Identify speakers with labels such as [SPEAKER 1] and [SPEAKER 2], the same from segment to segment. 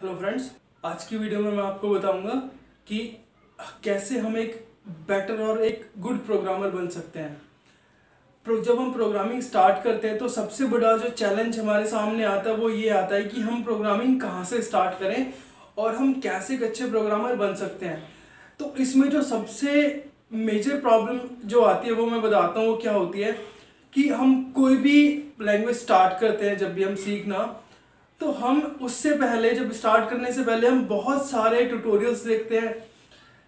[SPEAKER 1] Hello friends, आज की video में मैं आपको बताऊंगा कि कैसे हम एक बेटर और एक गुड प्रोग्रामर बन सकते हैं। जब हम प्रोग्रामिंग स्टार्ट करते हैं तो सबसे बड़ा जो चैलेंज हमारे सामने आता है वो ये आता है कि हम प्रोग्रामिंग कहाँ से स्टार्ट करें और हम कैसे एक अच्छे प्रोग्रामर बन सकते हैं। तो इसमें जो सबसे मेजर प्रॉब्लम जो आती है वो मैं बताता हूँ वो क्या होती है कि हम कोई भी लैंग्वेज स्टार्ट करते हैं, जब भी हम सीखना, तो हम उससे पहले, जब स्टार्ट करने से पहले हम बहुत सारे ट्यूटोरियल्स देखते हैं,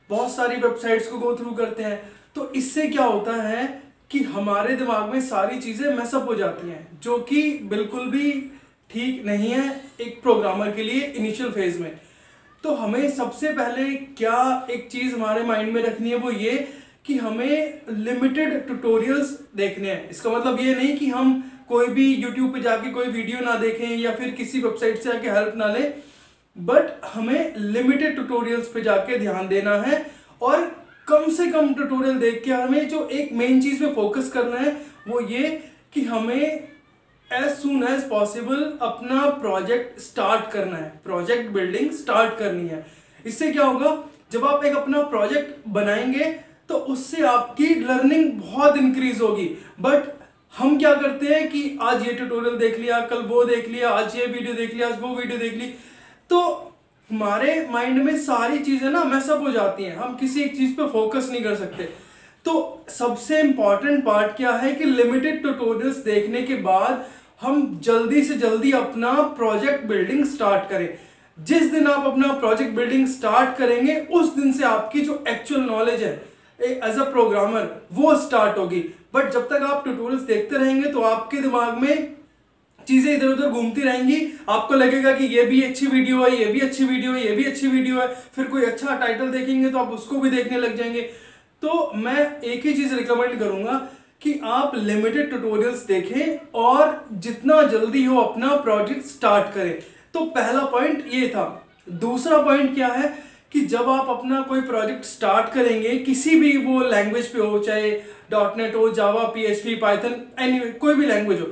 [SPEAKER 1] बहुत सारी वेबसाइट्स को गो थ्रू करते हैं। तो इससे क्या होता है कि हमारे दिमाग में सारी चीज़ें मैसअप हो जाती हैं, जो कि बिल्कुल भी ठीक नहीं है एक प्रोग्रामर के लिए इनिशियल फेज में। तो हमें सबसे पहले क्या एक चीज़ हमारे माइंड में रखनी है, वो ये कि हमें लिमिटेड ट्यूटोरियल्स देखने हैं। इसका मतलब ये नहीं कि हम कोई भी YouTube पे जाके कोई वीडियो ना देखें या फिर किसी वेबसाइट से जाके हेल्प ना लें, बट हमें लिमिटेड ट्यूटोरियल्स पे जाके ध्यान देना है और कम से कम ट्यूटोरियल देख के हमें जो एक मेन चीज़ पे फोकस करना है वो ये कि हमें एज सुन एज पॉसिबल अपना प्रोजेक्ट स्टार्ट करना है, प्रोजेक्ट बिल्डिंग स्टार्ट करनी है। इससे क्या होगा, जब आप एक अपना प्रोजेक्ट बनाएंगे तो उससे आपकी लर्निंग बहुत इंक्रीज होगी। बट हम क्या करते हैं कि आज ये ट्यूटोरियल देख लिया, कल वो देख लिया, आज ये वीडियो देख लिया, आज वो वीडियो देख ली, तो हमारे माइंड में सारी चीजें ना मैसअप हो जाती हैं, हम किसी एक चीज पे फोकस नहीं कर सकते। तो सबसे इंपॉर्टेंट पार्ट क्या है कि लिमिटेड ट्यूटोरियल्स देखने के बाद हम जल्दी से जल्दी अपना प्रोजेक्ट बिल्डिंग स्टार्ट करें। जिस दिन आप अपना प्रोजेक्ट बिल्डिंग स्टार्ट करेंगे उस दिन से आपकी जो एक्चुअल नॉलेज है एज अ प्रोग्रामर वो स्टार्ट होगी। बट जब तक आप ट्यूटोरियल्स देखते रहेंगे तो आपके दिमाग में चीजें इधर उधर घूमती रहेंगी। आपको लगेगा कि ये भी अच्छी वीडियो है, ये भी अच्छी वीडियो है, ये भी अच्छी वीडियो है, फिर कोई अच्छा टाइटल देखेंगे तो आप उसको भी देखने लग जाएंगे। तो मैं एक ही चीज रिकमेंड करूंगा कि आप लिमिटेड ट्यूटोरियल्स देखें और जितना जल्दी हो अपना प्रोजेक्ट स्टार्ट करें। तो पहला पॉइंट ये था। दूसरा पॉइंट क्या है कि जब आप अपना कोई प्रोजेक्ट स्टार्ट करेंगे, किसी भी वो लैंग्वेज पे हो, चाहे .NET हो, जावा, PHP, पाइथन, एनी कोई भी लैंग्वेज हो,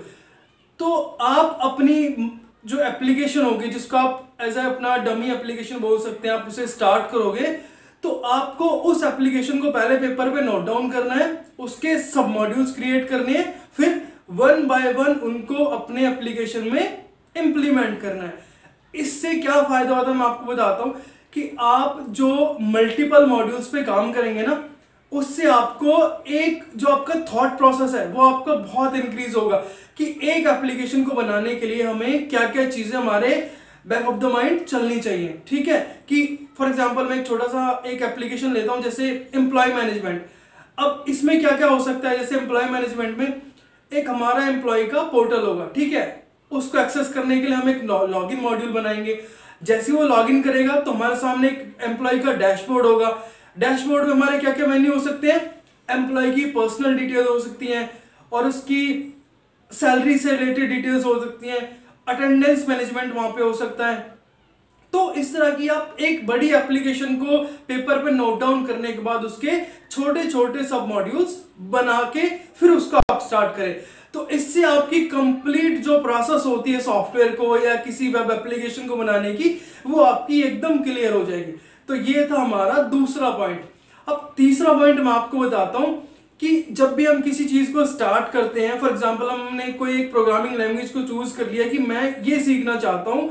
[SPEAKER 1] तो आप अपनी जो एप्लीकेशन होगी, जिसको आप एज ए अपना डमी एप्लीकेशन बोल सकते हैं, आप उसे स्टार्ट करोगे तो आपको उस एप्लीकेशन को पहले पेपर पे नोट डाउन करना है, उसके सब मॉड्यूल्स क्रिएट करने हैं, फिर वन बाय वन उनको अपने एप्लीकेशन में इंप्लीमेंट करना है। इससे क्या फायदा होता है मैं आपको बताता हूं कि आप जो मल्टीपल मॉड्यूल्स पे काम करेंगे ना, उससे आपको एक जो आपका थॉट प्रोसेस है वो आपका बहुत इंक्रीज होगा कि एक एप्लीकेशन को बनाने के लिए हमें क्या क्या चीजें हमारे बैक ऑफ द माइंड चलनी चाहिए। ठीक है, कि फॉर एग्जांपल मैं एक छोटा सा एक एप्लीकेशन लेता हूं, जैसे एम्प्लॉय मैनेजमेंट। अब इसमें क्या क्या हो सकता है, जैसे एम्प्लॉय मैनेजमेंट में एक हमारा एम्प्लॉय का पोर्टल होगा, ठीक है, उसको एक्सेस करने के लिए हम एक लॉगिन मॉड्यूल बनाएंगे। जैसे वो लॉगिन करेगा तो हमारे सामने एक एम्प्लॉय का डैशबोर्ड होगा। डैशबोर्ड में हमारे क्या क्या मेन्यू हो सकते हैं, एम्प्लॉय की पर्सनल डिटेल हो सकती हैं और उसकी सैलरी से रिलेटेड डिटेल्स हो सकती हैं, अटेंडेंस मैनेजमेंट वहां पे हो सकता है। तो इस तरह की आप एक बड़ी एप्लीकेशन को पेपर पे नोट डाउन करने के बाद उसके छोटे छोटे सब मॉड्यूल्स बना के फिर उसको आप स्टार्ट करें। तो इससे आपकी कंप्लीट जो प्रोसेस होती है सॉफ्टवेयर को या किसी वेब एप्लीकेशन को बनाने की, वो आपकी एकदम क्लियर हो जाएगी। तो ये था हमारा दूसरा पॉइंट। अब तीसरा पॉइंट मैं आपको बताता हूं कि जब भी हम किसी चीज को स्टार्ट करते हैं, फॉर एग्जांपल हमने कोई एक प्रोग्रामिंग लैंग्वेज को चूज कर लिया कि मैं ये सीखना चाहता हूं,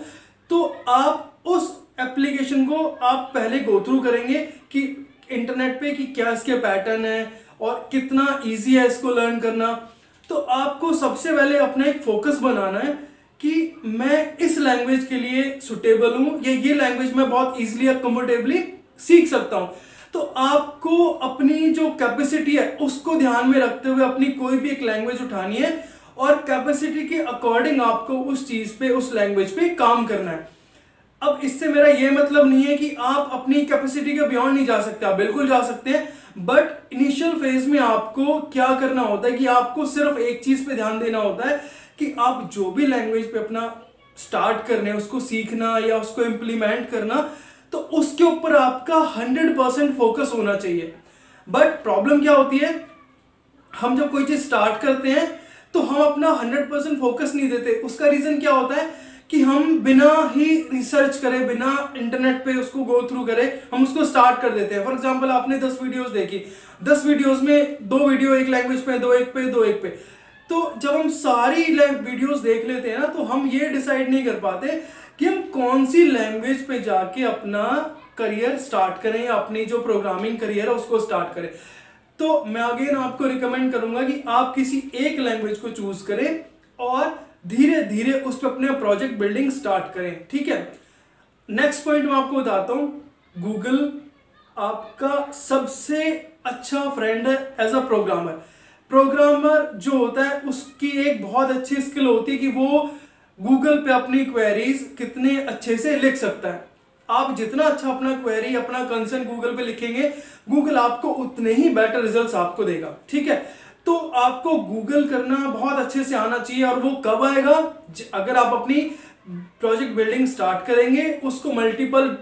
[SPEAKER 1] तो आप उस एप्लीकेशन को आप पहले गो थ्रू करेंगे कि इंटरनेट पे कि क्या इसके पैटर्न है और कितना इजी है इसको लर्न करना। तो आपको सबसे पहले अपना एक फोकस बनाना है कि मैं इस लैंग्वेज के लिए सुटेबल हूं, ये लैंग्वेज मैं बहुत इजीली और कंफर्टेबली सीख सकता हूं। तो आपको अपनी जो कैपेसिटी है उसको ध्यान में रखते हुए अपनी कोई भी एक लैंग्वेज उठानी है और कैपेसिटी के अकॉर्डिंग आपको उस चीज पे, उस लैंग्वेज पे काम करना है। अब इससे मेरा ये मतलब नहीं है कि आप अपनी कैपेसिटी के बियॉन्ड नहीं जा सकते, आप बिल्कुल जा सकते हैं, बट इनिशियल फेज में आपको क्या करना होता है कि आपको सिर्फ एक चीज पे ध्यान देना होता है कि आप जो भी लैंग्वेज पे अपना स्टार्ट करने, उसको सीखना या उसको इंप्लीमेंट करना, तो उसके ऊपर आपका 100% फोकस होना चाहिए। बट प्रॉब्लम क्या होती है, हम जब कोई चीज स्टार्ट करते हैं तो हम अपना 100% फोकस नहीं देते। उसका रीजन क्या होता है कि हम बिना ही रिसर्च करें, बिना इंटरनेट पे उसको गो थ्रू करें, हम उसको स्टार्ट कर देते हैं। फॉर एग्जांपल आपने 10 वीडियोस देखी, 10 वीडियोस में 2 वीडियो एक लैंग्वेज पे, 2 एक पे, 2 एक पे, तो जब हम सारी वीडियोस देख लेते हैं ना, तो हम ये डिसाइड नहीं कर पाते कि हम कौन सी लैंग्वेज पे जाके अपना करियर स्टार्ट करें या अपनी जो प्रोग्रामिंग करियर है उसको स्टार्ट करें। तो मैं अगेन आपको रिकमेंड करूंगा कि आप किसी एक लैंग्वेज को चूज करें और धीरे धीरे उस पर अपने प्रोजेक्ट बिल्डिंग स्टार्ट करें, ठीक है। नेक्स्ट पॉइंट मैं आपको बताता हूं, गूगल आपका सबसे अच्छा फ्रेंड है एज अ प्रोग्रामर। प्रोग्रामर जो होता है उसकी एक बहुत अच्छी स्किल होती है कि वो गूगल पे अपनी क्वेरीज कितने अच्छे से लिख सकता है। आप जितना अच्छा अपना क्वेरी, अपना कंसर्न गूगल पे लिखेंगे, गूगल आपको उतने ही बेटर रिजल्ट्स आपको देगा, ठीक है। तो आपको गूगल करना बहुत अच्छे से आना चाहिए। और वो कब आएगा? अगर आप अपनी प्रोजेक्ट बिल्डिंग स्टार्ट करेंगे, उसको मल्टीपल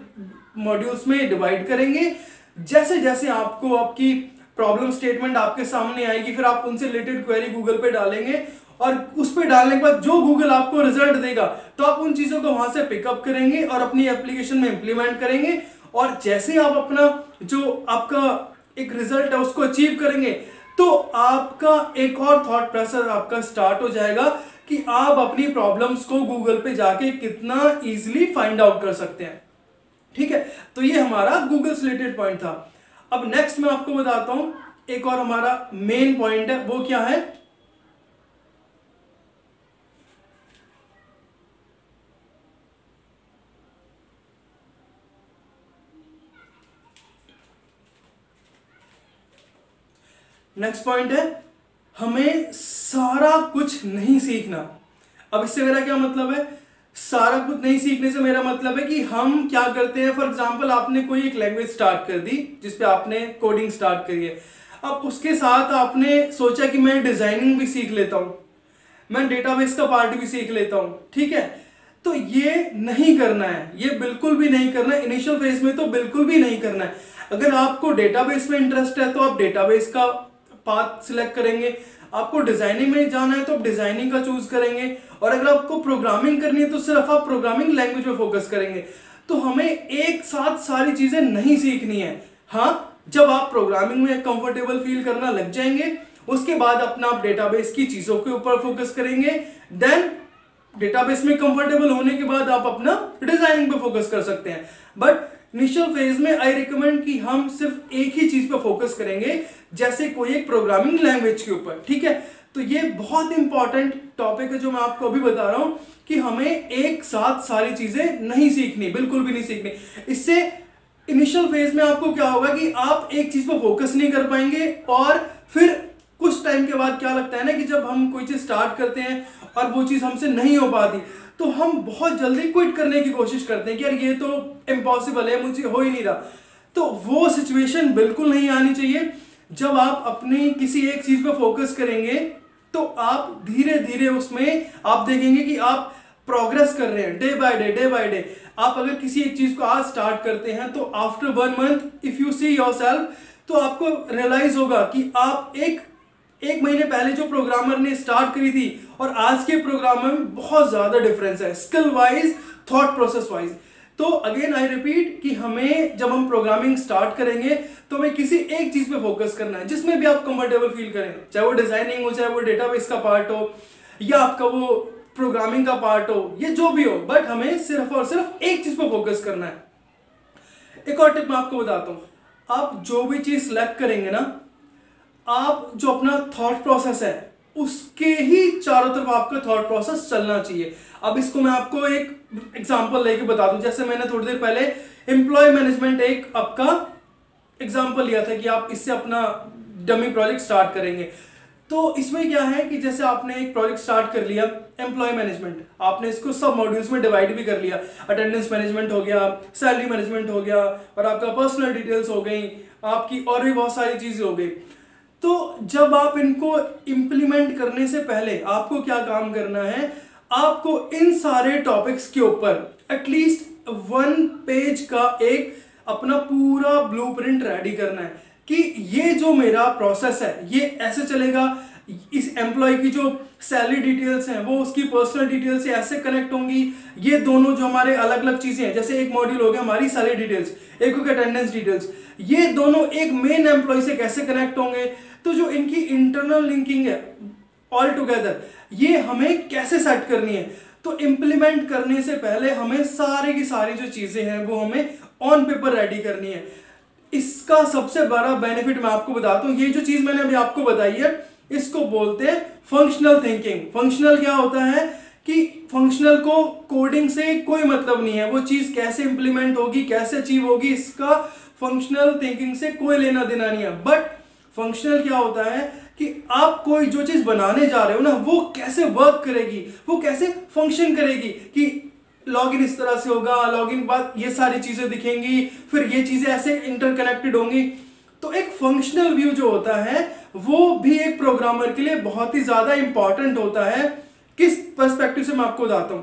[SPEAKER 1] मॉड्यूल्स में डिवाइड करेंगे, जैसे जैसे आपको आपकी प्रॉब्लम स्टेटमेंट आपके सामने आएगी, फिर आप उनसे रिलेटेड क्वेरी गूगल पे डालेंगे और उस पे डालने के बाद जो गूगल आपको रिजल्ट देगा, तो आप उन चीजों को वहां से पिकअप करेंगे और अपनी एप्लीकेशन में इंप्लीमेंट करेंगे। और जैसे आप अपना जो आपका एक रिजल्ट है उसको अचीव करेंगे, तो आपका एक और थॉट प्रोसेस आपका स्टार्ट हो जाएगा कि आप अपनी प्रॉब्लम्स को गूगल पे जाके कितना इजीली फाइंड आउट कर सकते हैं, ठीक है। तो ये हमारा गूगल से रिलेटेड पॉइंट था। अब नेक्स्ट मैं आपको बताता हूं, एक और हमारा मेन पॉइंट है, वो क्या है? नेक्स्ट पॉइंट है, हमें सारा कुछ नहीं सीखना। अब इससे मेरा क्या मतलब है? सारा कुछ नहीं सीखने से मेरा मतलब है कि हम क्या करते हैं, फॉर एग्जांपल आपने कोई एक लैंग्वेज स्टार्ट कर दी जिसपे आपने कोडिंग स्टार्ट करी है। अब उसके साथ आपने सोचा कि मैं डिजाइनिंग भी सीख लेता हूं, मैं डेटाबेस का पार्ट भी सीख लेता हूं, ठीक है। तो ये नहीं करना है, ये बिल्कुल भी नहीं करना है। इनिशियल फेज में तो बिल्कुल भी नहीं करना है। अगर आपको डेटाबेस में इंटरेस्ट है तो आप डेटाबेस का पाथ सिलेक्ट करेंगे, आपको डिजाइनिंग में जाना है तो आप डिजाइनिंग का चूज करेंगे, और अगर आपको प्रोग्रामिंग करनी है तो सिर्फ आप प्रोग्रामिंग लैंग्वेज पे फोकस करेंगे। तो हमें एक साथ सारी चीजें नहीं सीखनी है। हाँ, जब आप प्रोग्रामिंग में कंफर्टेबल फील करना लग जाएंगे, उसके बाद अपना आप डेटाबेस की चीजों के ऊपर फोकस करेंगे। देन डेटाबेस में कंफर्टेबल होने के बाद आप अपना डिजाइनिंग पे फोकस कर सकते हैं। बट इनिशियल फेज में आई रिकमेंड कि हम सिर्फ एक ही चीज पे फोकस करेंगे, जैसे कोई एक प्रोग्रामिंग लैंग्वेज के ऊपर, ठीक है। तो ये बहुत इंपॉर्टेंट टॉपिक है जो मैं आपको अभी बता रहा हूं कि हमें एक साथ सारी चीजें नहीं सीखनी, बिल्कुल भी नहीं सीखनी। इससे इनिशियल फेज में आपको क्या होगा कि आप एक चीज पर फोकस नहीं कर पाएंगे, और फिर कुछ टाइम के बाद क्या लगता है ना कि जब हम कोई चीज स्टार्ट करते हैं और वो चीज हमसे नहीं हो पाती, तो हम बहुत जल्दी क्विट करने की कोशिश करते हैं कि यार ये तो इम्पॉसिबल है, मुझे हो ही नहीं रहा। तो वो सिचुएशन बिल्कुल नहीं आनी चाहिए। जब आप अपनी किसी एक चीज पर फोकस करेंगे, तो आप धीरे धीरे उसमें आप देखेंगे कि आप प्रोग्रेस कर रहे हैं day by day, day by day. आप अगर किसी एक चीज को आज स्टार्ट करते हैं, तो after 1 month if you see yourself, तो आपको रियलाइज होगा कि आप एक महीने पहले जो प्रोग्रामर ने स्टार्ट करी थी और आज के प्रोग्रामर में बहुत ज्यादा डिफरेंस है, skill wise, thought process wise. तो अगेन आई रिपीट कि हमें जब हम प्रोग्रामिंग स्टार्ट करेंगे, तो हमें किसी एक चीज पे फोकस करना है जिसमें भी आप कंफर्टेबल फील करें, चाहे वो डिजाइनिंग हो, चाहे वो डेटाबेस का पार्ट हो, या आपका वो प्रोग्रामिंग का पार्ट हो, ये जो भी हो, बट हमें सिर्फ और सिर्फ एक चीज पे फोकस करना है। एक और टिप मैं आपको बताता हूं, आप जो भी चीज सिलेक्ट करेंगे ना, आप जो अपना थॉट प्रोसेस है उसके ही चारों तरफ आपका थॉट प्रोसेस चलना चाहिए। अब इसको मैं आपको एक एग्जांपल लेके बता दूं। जैसे मैंने थोड़ी देर पहले एम्प्लॉय मैनेजमेंट एक आपका एग्जांपल लिया था कि आप इससे अपना डमी प्रोजेक्ट स्टार्ट करेंगे। तो इसमें क्या है कि जैसे आपने एक प्रोजेक्ट स्टार्ट कर लिया एम्प्लॉय मैनेजमेंट, आपने इसको सब मॉड्यूल्स में डिवाइड भी कर लिया, अटेंडेंस मैनेजमेंट हो गया, सैलरी मैनेजमेंट हो गया, और आपका पर्सनल डिटेल्स हो गई, आपकी और भी बहुत सारी चीजें हो गई। तो जब आप इनको इंप्लीमेंट करने से पहले आपको क्या काम करना है, आपको इन सारे टॉपिक्स के ऊपर एटलीस्ट 1 पेज का एक अपना पूरा ब्लूप्रिंट रेडी करना है कि ये जो मेरा प्रोसेस है ये ऐसे चलेगा, इस एम्प्लॉय की जो सैलरी डिटेल्स हैं वो उसकी पर्सनल डिटेल्स से ऐसे कनेक्ट होंगी। ये दोनों जो हमारे अलग अलग चीजें हैं, जैसे एक मॉड्यूल हो गया हमारी सैलरी डिटेल्स, एक हो गया अटेंडेंस डिटेल्स, ये दोनों एक मेन एम्प्लॉय से कैसे कनेक्ट होंगे। तो जो इनकी इंटरनल लिंकिंग है ऑल टुगेदर, ये हमें कैसे सेट करनी है। तो इंप्लीमेंट करने से पहले हमें सारी की सारी जो चीजें हैं वो हमें ऑन पेपर रेडी करनी है। इसका सबसे बड़ा बेनिफिट मैं आपको बताता हूं, ये जो चीज मैंने अभी आपको बताई है इसको बोलते हैं फंक्शनल थिंकिंग। फंक्शनल क्या होता है कि फंक्शनल को कोडिंग से कोई मतलब नहीं है, वो चीज कैसे इंप्लीमेंट होगी, कैसे अचीव होगी, इसका फंक्शनल थिंकिंग से कोई लेना देना नहीं है। बट फंक्शनल क्या होता है कि आप कोई जो चीज बनाने जा रहे हो ना, वो कैसे वर्क करेगी, वो कैसे फंक्शन करेगी, कि लॉगिन इस तरह से होगा, लॉगिन के बाद ये सारी चीजें दिखेंगी, फिर ये चीजें ऐसे इंटरकनेक्टेड होंगी। तो एक फंक्शनल व्यू जो होता है वो भी एक प्रोग्रामर के लिए बहुत ही ज्यादा इंपॉर्टेंट होता है। किस पर्सपेक्टिव से मैं आपको बताता हूं,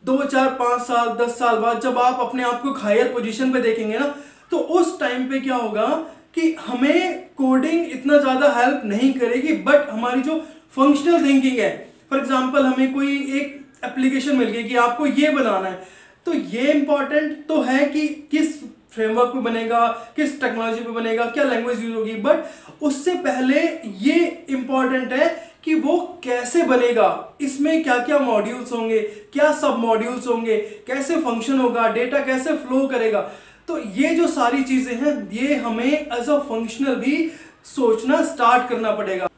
[SPEAKER 1] 2, 4, 5 साल 10 साल बाद जब आप अपने आप को हायर पोजीशन पे देखेंगे ना, तो उस टाइम पे क्या होगा कि हमें कोडिंग इतना ज्यादा हेल्प नहीं करेगी, बट हमारी जो फंक्शनल थिंकिंग है, फॉर एग्जांपल हमें कोई एक एप्लीकेशन मिल गई कि आपको ये बनाना है, तो ये इंपॉर्टेंट तो है कि किस फ्रेमवर्क पे बनेगा, किस टेक्नोलॉजी पे बनेगा, क्या लैंग्वेज यूज होगी, बट उससे पहले ये इंपॉर्टेंट है कि वो कैसे बनेगा, इसमें क्या क्या मॉड्यूल्स होंगे, क्या सब मॉड्यूल्स होंगे, कैसे फंक्शन होगा, डेटा कैसे फ्लो करेगा। तो ये जो सारी चीजें हैं ये हमें एज अ फंक्शनल भी सोचना स्टार्ट करना पड़ेगा।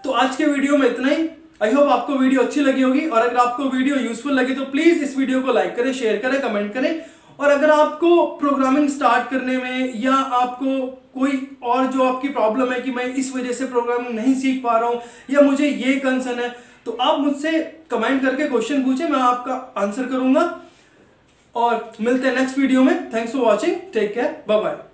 [SPEAKER 1] तो आज के वीडियो में इतना ही। आई होप आपको वीडियो अच्छी लगी होगी, और अगर आपको वीडियो यूजफुल लगी तो प्लीज इस वीडियो को लाइक करें, शेयर करें, कमेंट करें। और अगर आपको प्रोग्रामिंग स्टार्ट करने में या आपको कोई और जो आपकी प्रॉब्लम है कि मैं इस वजह से प्रोग्रामिंग नहीं सीख पा रहा हूं या मुझे ये कंसर्न है, तो आप मुझसे कमेंट करके क्वेश्चन पूछें, मैं आपका आंसर करूंगा। और मिलते हैं नेक्स्ट वीडियो में। Thanks for watching, take care, bye bye.